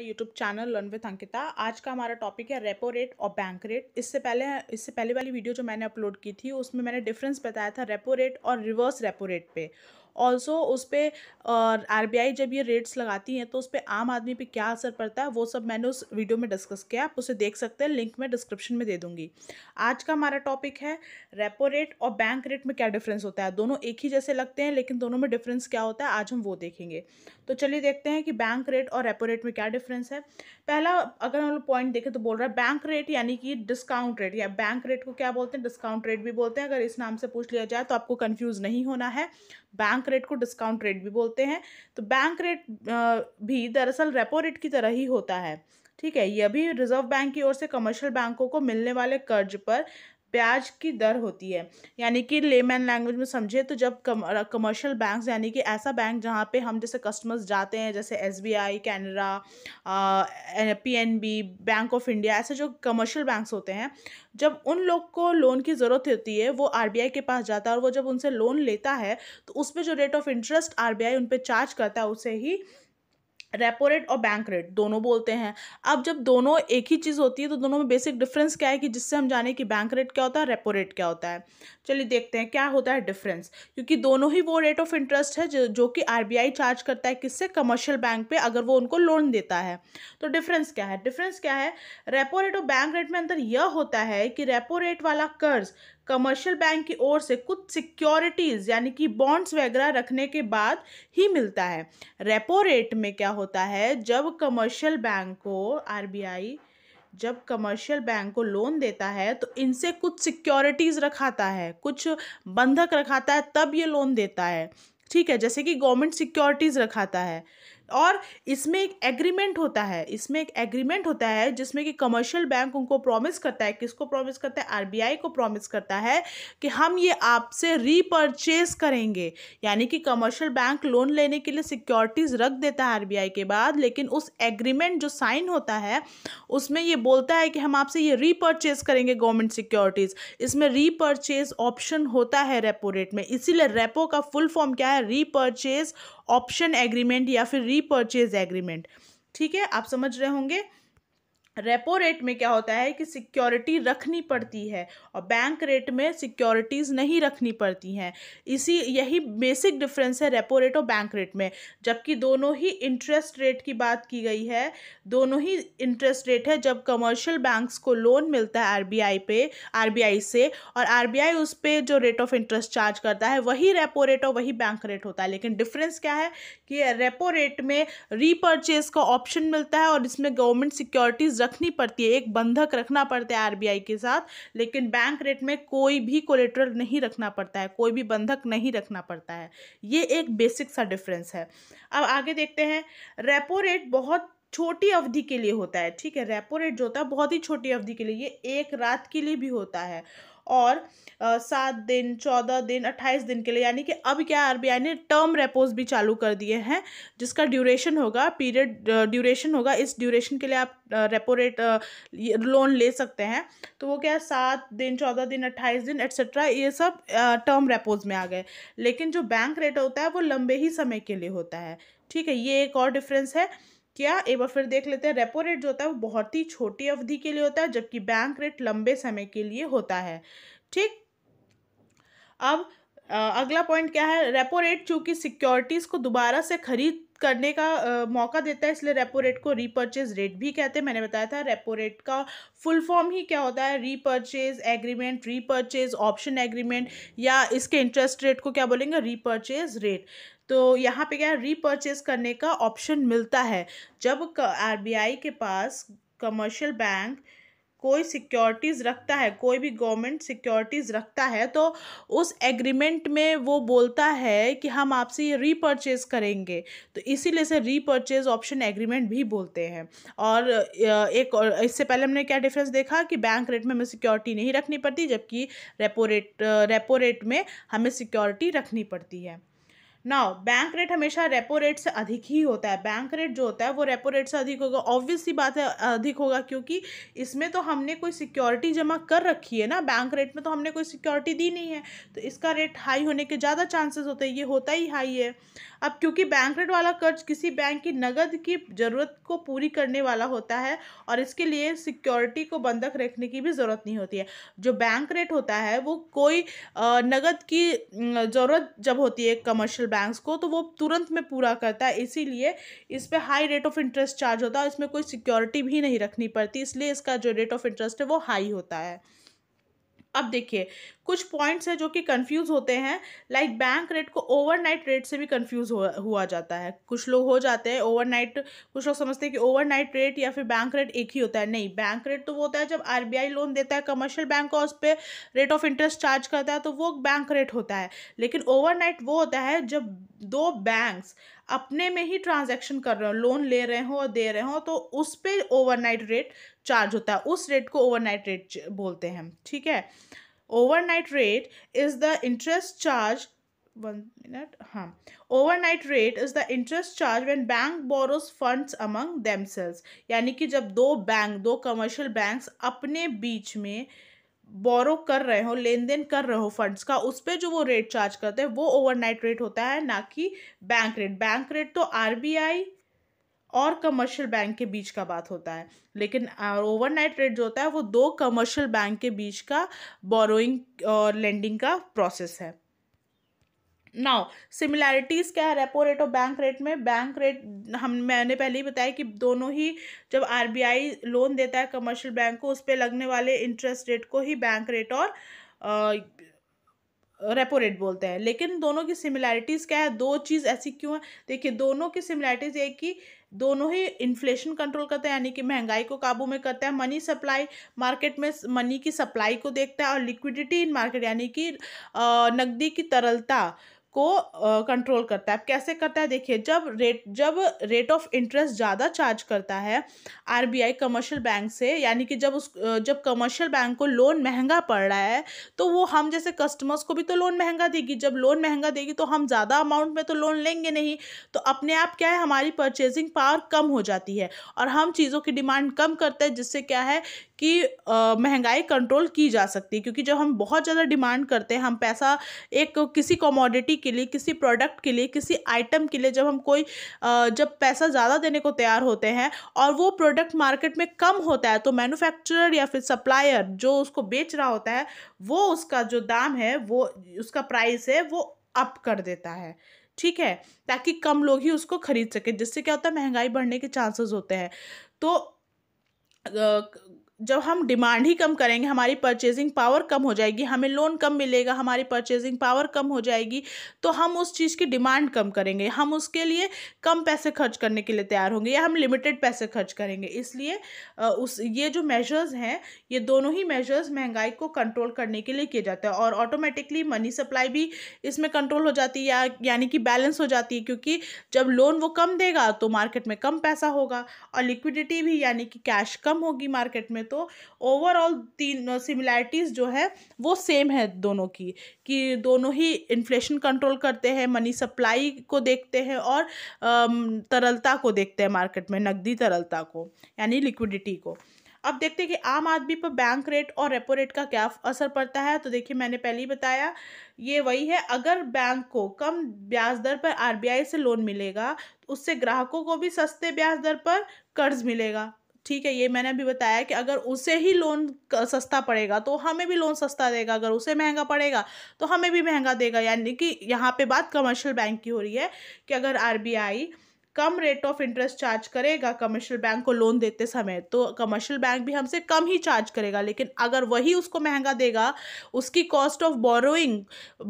YouTube channel learn with Ankita. आज का हमारा टॉपिक है रेपो रेट और बैंक रेट। इससे पहले वाली वीडियो जो मैंने अपलोड की थी उसमें मैंने डिफरेंस बताया था रेपो रेट और रिवर्स रेपो रेट पे। ऑल्सो उस पर आरबीआई जब ये रेट्स लगाती हैं तो उस पर आम आदमी पे क्या असर पड़ता है वो सब मैंने उस वीडियो में डिस्कस किया। आप उसे देख सकते हैं, लिंक मैं डिस्क्रिप्शन में दे दूंगी। आज का हमारा टॉपिक है रेपो रेट और बैंक रेट में क्या डिफरेंस होता है। दोनों एक ही जैसे लगते हैं लेकिन दोनों में डिफरेंस क्या होता है आज हम वो देखेंगे। तो चलिए देखते हैं कि बैंक रेट और रेपो रेट में क्या डिफरेंस है। पहला अगर हम लोग पॉइंट देखें तो बोल रहा है बैंक रेट यानी कि डिस्काउंट रेट, या बैंक रेट को क्या बोलते हैं, डिस्काउंट रेट भी बोलते हैं। अगर इस नाम से पूछ लिया जाए तो आपको कंफ्यूज नहीं होना है। बैंक रेट को डिस्काउंट रेट भी बोलते हैं। तो बैंक रेट भी दरअसल रेपो रेट की तरह ही होता है। ठीक है, यह भी रिजर्व बैंक की ओर से कमर्शियल बैंकों को मिलने वाले कर्ज पर ब्याज की दर होती है। यानी कि लेमैन लैंग्वेज में समझे तो जब कमर्शियल बैंक्स यानी कि ऐसा बैंक जहाँ पे हम जैसे कस्टमर्स जाते हैं, जैसे SBI, Canara, PNB, bank of India, ऐसे जो कमर्शियल बैंक्स होते हैं, जब उन लोग को लोन की ज़रूरत होती है वो आरबीआई के पास जाता है और वो जब उनसे लोन लेता है तो उस पर जो रेट ऑफ इंटरेस्ट आरबीआई उन पर चार्ज करता है उसे ही रेपो रेट और बैंक रेट दोनों बोलते हैं। अब जब दोनों एक ही चीज़ होती है तो दोनों में बेसिक डिफरेंस क्या है कि जिससे हम जाने कि बैंक रेट क्या होता है, रेपो रेट क्या होता है। चलिए देखते हैं क्या होता है डिफरेंस। क्योंकि दोनों ही वो रेट ऑफ इंटरेस्ट है जो कि आरबीआई चार्ज करता है किससे, कमर्शियल बैंक पे, अगर वो उनको लोन देता है। तो डिफरेंस क्या है, डिफरेंस क्या है, रेपो रेट और बैंक रेट में अंतर यह होता है कि रेपो रेट वाला कर्ज कमर्शियल बैंक की ओर से कुछ सिक्योरिटीज यानी कि बॉन्ड्स वगैरह रखने के बाद ही मिलता है। रेपो रेट में क्या होता है, जब कमर्शियल बैंक को आरबीआई जब कमर्शियल बैंक को लोन देता है तो इनसे कुछ सिक्योरिटीज रखाता है, कुछ बंधक रखाता है, तब ये लोन देता है। ठीक है, जैसे कि गवर्नमेंट सिक्योरिटीज रखाता है। और इसमें एक एग्रीमेंट होता है, जिसमें कि कमर्शियल बैंक उनको प्रॉमिस करता है, किसको प्रॉमिस करता है, आरबीआई को प्रॉमिस करता है कि हम ये आपसे रीपर्चेज करेंगे। यानी कि कमर्शियल बैंक लोन लेने के लिए सिक्योरिटीज रख देता है आरबीआई के बाद, लेकिन उस एग्रीमेंट जो साइन होता है उसमें ये बोलता है कि हम आपसे ये रीपर्चेज करेंगे गवर्नमेंट सिक्योरिटीज। इसमें रीपर्चेज ऑप्शन होता है रेपो रेट में, इसीलिए रेपो का फुल फॉर्म क्या है, रीपर्चेज ऑप्शन एग्रीमेंट या फिर रीपर्चेज एग्रीमेंट। ठीक है, आप समझ रहे होंगे। रेपो रेट में क्या होता है कि सिक्योरिटी रखनी पड़ती है और बैंक रेट में सिक्योरिटीज़ नहीं रखनी पड़ती हैं। यही बेसिक डिफरेंस है रेपो रेट और बैंक रेट में। जबकि दोनों ही इंटरेस्ट रेट की बात की गई है, दोनों ही इंटरेस्ट रेट है जब कमर्शियल बैंक्स को लोन मिलता है आरबीआई से, और आरबीआई उस पर जो रेट ऑफ इंटरेस्ट चार्ज करता है वही रेपो रेट और वही बैंक रेट होता है। लेकिन डिफरेंस क्या है कि रेपो रेट में रीपर्चेज का ऑप्शन मिलता है और इसमें गवर्नमेंट सिक्योरिटीज रखनी पड़ती है, एक बंधक रखना पड़ता है आरबीआई के साथ। लेकिन बैंक रेट में कोई भी कोलेटरल नहीं रखना पड़ता है, कोई भी बंधक नहीं रखना पड़ता है। ये एक बेसिक सा डिफरेंस है। अब आगे देखते हैं। रेपो रेट बहुत छोटी अवधि के लिए होता है। ठीक है, रेपो रेट जो होता है बहुत ही छोटी अवधि के लिए, ये एक रात के लिए भी होता है और 7 दिन, 14 दिन, 28 दिन के लिए। यानी कि अब क्या आरबीआई ने टर्म रेपोज भी चालू कर दिए हैं, जिसका ड्यूरेशन होगा, पीरियड ड्यूरेशन होगा। इस ड्यूरेशन के लिए आप रेपो रेट लोन ले सकते हैं। तो वो क्या है, 7 दिन, 14 दिन, 28 दिन एट्सेट्रा, ये सब टर्म रेपोज में आ गए। लेकिन जो बैंक रेट होता है वो लंबे ही समय के लिए होता है। ठीक है, ये एक और डिफरेंस है। क्या, एक बार फिर देख लेते हैं। रेपो रेट जो होता है वो बहुत ही छोटी अवधि के लिए होता है, जबकि बैंक रेट लंबे समय के लिए होता है। ठीक, अब अगला पॉइंट क्या है, रेपो रेट चूंकि सिक्योरिटीज को दोबारा से खरीद करने का मौका देता है, इसलिए रेपो रेट को रीपर्चेज रेट भी कहते हैं। मैंने बताया था रेपो रेट का फुल फॉर्म ही क्या होता है, repurchase agreement, repurchase option agreement, या इसके इंटरेस्ट रेट को क्या बोलेंगे, रीपर्चेज रेट। तो यहाँ पे क्या है, रीपर्चेज करने का ऑप्शन मिलता है जब आरबीआई के पास कमर्शियल बैंक कोई सिक्योरिटीज़ रखता है, कोई भी गवर्नमेंट सिक्योरिटीज़ रखता है, तो उस एग्रीमेंट में वो बोलता है कि हम आपसे ये रीपर्चेज करेंगे। तो इसीलिए से रीपर्चेज ऑप्शन एग्रीमेंट भी बोलते हैं। और एक और इससे पहले हमने क्या डिफरेंस देखा कि बैंक रेट में हमें सिक्योरिटी नहीं रखनी पड़ती, जबकि रेपो रेट में हमें सिक्योरिटी रखनी पड़ती है। नाउ बैंक रेट हमेशा रेपो रेट से अधिक ही होता है। बैंक रेट जो होता है वो रेपो रेट से अधिक होगा, ऑब्वियस सी बात है अधिक होगा, क्योंकि इसमें तो हमने कोई सिक्योरिटी जमा कर रखी है ना, बैंक रेट में तो हमने कोई सिक्योरिटी दी नहीं है, तो इसका रेट हाई होने के ज़्यादा चांसेस होते हैं, ये होता ही हाई है। अब क्योंकि बैंक रेट वाला कर्ज किसी बैंक की नकद की ज़रूरत को पूरी करने वाला होता है और इसके लिए सिक्योरिटी को बंधक रखने की भी ज़रूरत नहीं होती है। जो बैंक रेट होता है वो कोई नकद की ज़रूरत जब होती है कमर्शियल बैंक्स को तो वो तुरंत में पूरा करता है, इसीलिए इस पे high rate of interest charge होता है। इसमें कोई सिक्योरिटी भी नहीं रखनी पड़ती, इसलिए इसका जो रेट ऑफ इंटरेस्ट है वो हाई होता है। अब देखिए कुछ पॉइंट्स है जो कि कंफ्यूज होते हैं, लाइक बैंक रेट को ओवरनाइट रेट से भी कंफ्यूज हुआ जाता है। कुछ लोग हो जाते हैं ओवरनाइट, कुछ लोग समझते हैं कि ओवरनाइट रेट या फिर बैंक रेट एक ही होता है। नहीं, बैंक रेट तो वो होता है जब आरबीआई लोन देता है कमर्शियल बैंक को, उस पर रेट ऑफ इंटरेस्ट चार्ज करता है तो वो बैंक रेट होता है। लेकिन ओवरनाइट वो होता है जब दो बैंक्स अपने में ही ट्रांजैक्शन कर रहे हो, लोन ले रहे हो और दे रहे हो, तो उस पर ओवरनाइट रेट चार्ज होता है। उस रेट को ओवरनाइट रेट बोलते हैं, ठीक है। Overnight rate is the interest charge, 1 minute, हाँ, overnight rate is the interest charge when bank borrows funds among themselves, यानी कि जब दो कमर्शियल बैंक्स अपने बीच में बोरो कर रहे हो, लेन देन कर रहे हो फंड्स का, उस पर जो वो रेट चार्ज करते हैं वो ओवरनाइट रेट होता है, ना कि बैंक रेट। बैंक रेट तो आरबीआई और कमर्शियल बैंक के बीच का बात होता है, लेकिन ओवरनाइट रेट जो होता है वो दो कमर्शियल बैंक के बीच का बोरोइंग और लेंडिंग का प्रोसेस है। नाउ सिमिलैरिटीज़ क्या है रेपो रेट और बैंक रेट में? बैंक रेट मैंने पहले ही बताया कि दोनों ही, जब आरबीआई लोन देता है कमर्शियल बैंक को, उस पर लगने वाले इंटरेस्ट रेट को ही बैंक रेट और रेपो रेट बोलते हैं। लेकिन दोनों की सिमिलैरिटीज़ क्या है? दो चीज़ ऐसी क्यों है? देखिए दोनों की सिमिलैरिटीज़ ये कि दोनों ही इन्फ्लेशन कंट्रोल करते हैं, यानी कि महंगाई को काबू में करता है। मनी सप्लाई, मार्केट में मनी की सप्लाई को देखता है, और लिक्विडिटी इन मार्केट, यानी कि नकदी की तरलता को कंट्रोल करता है। अब कैसे करता है? देखिए जब रेट ऑफ इंटरेस्ट ज़्यादा चार्ज करता है आरबीआई कमर्शियल बैंक से, यानी कि जब कमर्शियल बैंक को लोन महंगा पड़ रहा है तो वो हम जैसे कस्टमर्स को भी तो लोन महंगा देगी। जब लोन महंगा देगी तो हम ज़्यादा अमाउंट में तो लोन लेंगे नहीं, तो अपने आप क्या है, हमारी परचेजिंग पावर कम हो जाती है और हम चीज़ों की डिमांड कम करते हैं, जिससे क्या है कि महंगाई कंट्रोल की जा सकती है। क्योंकि जब हम बहुत ज़्यादा डिमांड करते हैं, हम पैसा एक किसी कमोडिटी के लिए, किसी प्रोडक्ट के लिए, किसी आइटम के लिए, जब पैसा ज़्यादा देने को तैयार होते हैं और वो प्रोडक्ट मार्केट में कम होता है, तो मैन्युफैक्चरर या फिर सप्लायर जो उसको बेच रहा होता है वो उसका जो दाम है, वो उसका प्राइस है, वो अप कर देता है, ठीक है, ताकि कम लोग ही उसको खरीद सके, जिससे क्या होता है, महंगाई बढ़ने के चांसेस होते हैं। तो जब हम डिमांड ही कम करेंगे, हमारी परचेजिंग पावर कम हो जाएगी, हमें लोन कम मिलेगा, हमारी परचेजिंग पावर कम हो जाएगी, तो हम उस चीज़ की डिमांड कम करेंगे, हम उसके लिए कम पैसे खर्च करने के लिए तैयार होंगे, या हम लिमिटेड पैसे खर्च करेंगे। इसलिए ये जो मेजर्स हैं, ये दोनों ही मेजर्स महंगाई को कंट्रोल करने के लिए किए जाते हैं, और ऑटोमेटिकली मनी सप्लाई भी इसमें कंट्रोल हो जाती है, यानी कि बैलेंस हो जाती है, क्योंकि जब लोन वो कम देगा तो मार्केट में कम पैसा होगा, और लिक्विडिटी भी, यानी कि कैश कम होगी मार्केट में। तो ओवरऑल तीन सिमिलैरिटीज़ जो है वो सेम है दोनों की, कि दोनों ही इन्फ्लेशन कंट्रोल करते हैं, मनी सप्लाई को देखते हैं, और तरलता को देखते हैं मार्केट में, नकदी तरलता को, यानी लिक्विडिटी को। अब देखते हैं कि आम आदमी पर बैंक रेट और रेपो रेट का क्या असर पड़ता है। तो देखिए मैंने पहले ही बताया, ये वही है, अगर बैंक को कम ब्याज दर पर आरबीआई से लोन मिलेगा तो उससे ग्राहकों को भी सस्ते ब्याज दर पर कर्ज मिलेगा, ठीक है। ये मैंने अभी बताया कि अगर उसे ही लोन सस्ता पड़ेगा तो हमें भी लोन सस्ता देगा, अगर उसे महंगा पड़ेगा तो हमें भी महंगा देगा। यानी कि यहाँ पे बात कमर्शियल बैंक की हो रही है कि अगर RBI come rate of interest charge करेगा कमर्शियल बैंक को लोन देते समय, तो कमर्शियल बैंक भी हमसे कम ही चार्ज करेगा। लेकिन अगर वही उसको महंगा देगा, उसकी कॉस्ट ऑफ बोरोइंग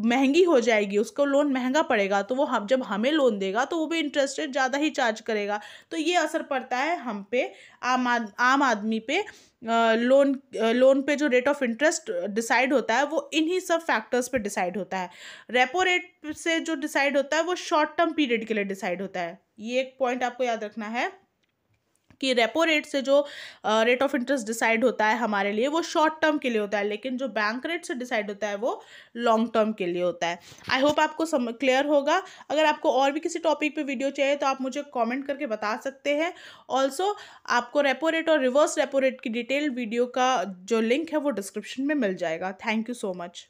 महंगी हो जाएगी, उसको लोन महंगा पड़ेगा, तो वो जब हमें लोन देगा तो वो भी इंटरेस्ट रेट ज़्यादा ही चार्ज करेगा। तो ये असर पड़ता है हम पे, आम आदमी पे। लोन पे जो रेट ऑफ इंटरेस्ट डिसाइड होता है वो इन्हीं सब फैक्टर्स पे डिसाइड होता है। रेपो रेट से जो डिसाइड होता है वो शॉर्ट टर्म पीरियड के लिए डिसाइड होता है। ये एक पॉइंट आपको याद रखना है कि रेपो रेट से जो रेट ऑफ इंटरेस्ट डिसाइड होता है हमारे लिए, वो शॉर्ट टर्म के लिए होता है, लेकिन जो बैंक रेट से डिसाइड होता है वो लॉन्ग टर्म के लिए होता है। आई होप आपको क्लियर होगा। अगर आपको और भी किसी टॉपिक पे वीडियो चाहिए तो आप मुझे कमेंट करके बता सकते हैं। ऑल्सो आपको रेपो रेट और रिवर्स रेपो रेट की डिटेल वीडियो का जो लिंक है वो डिस्क्रिप्शन में मिल जाएगा। Thank you so much.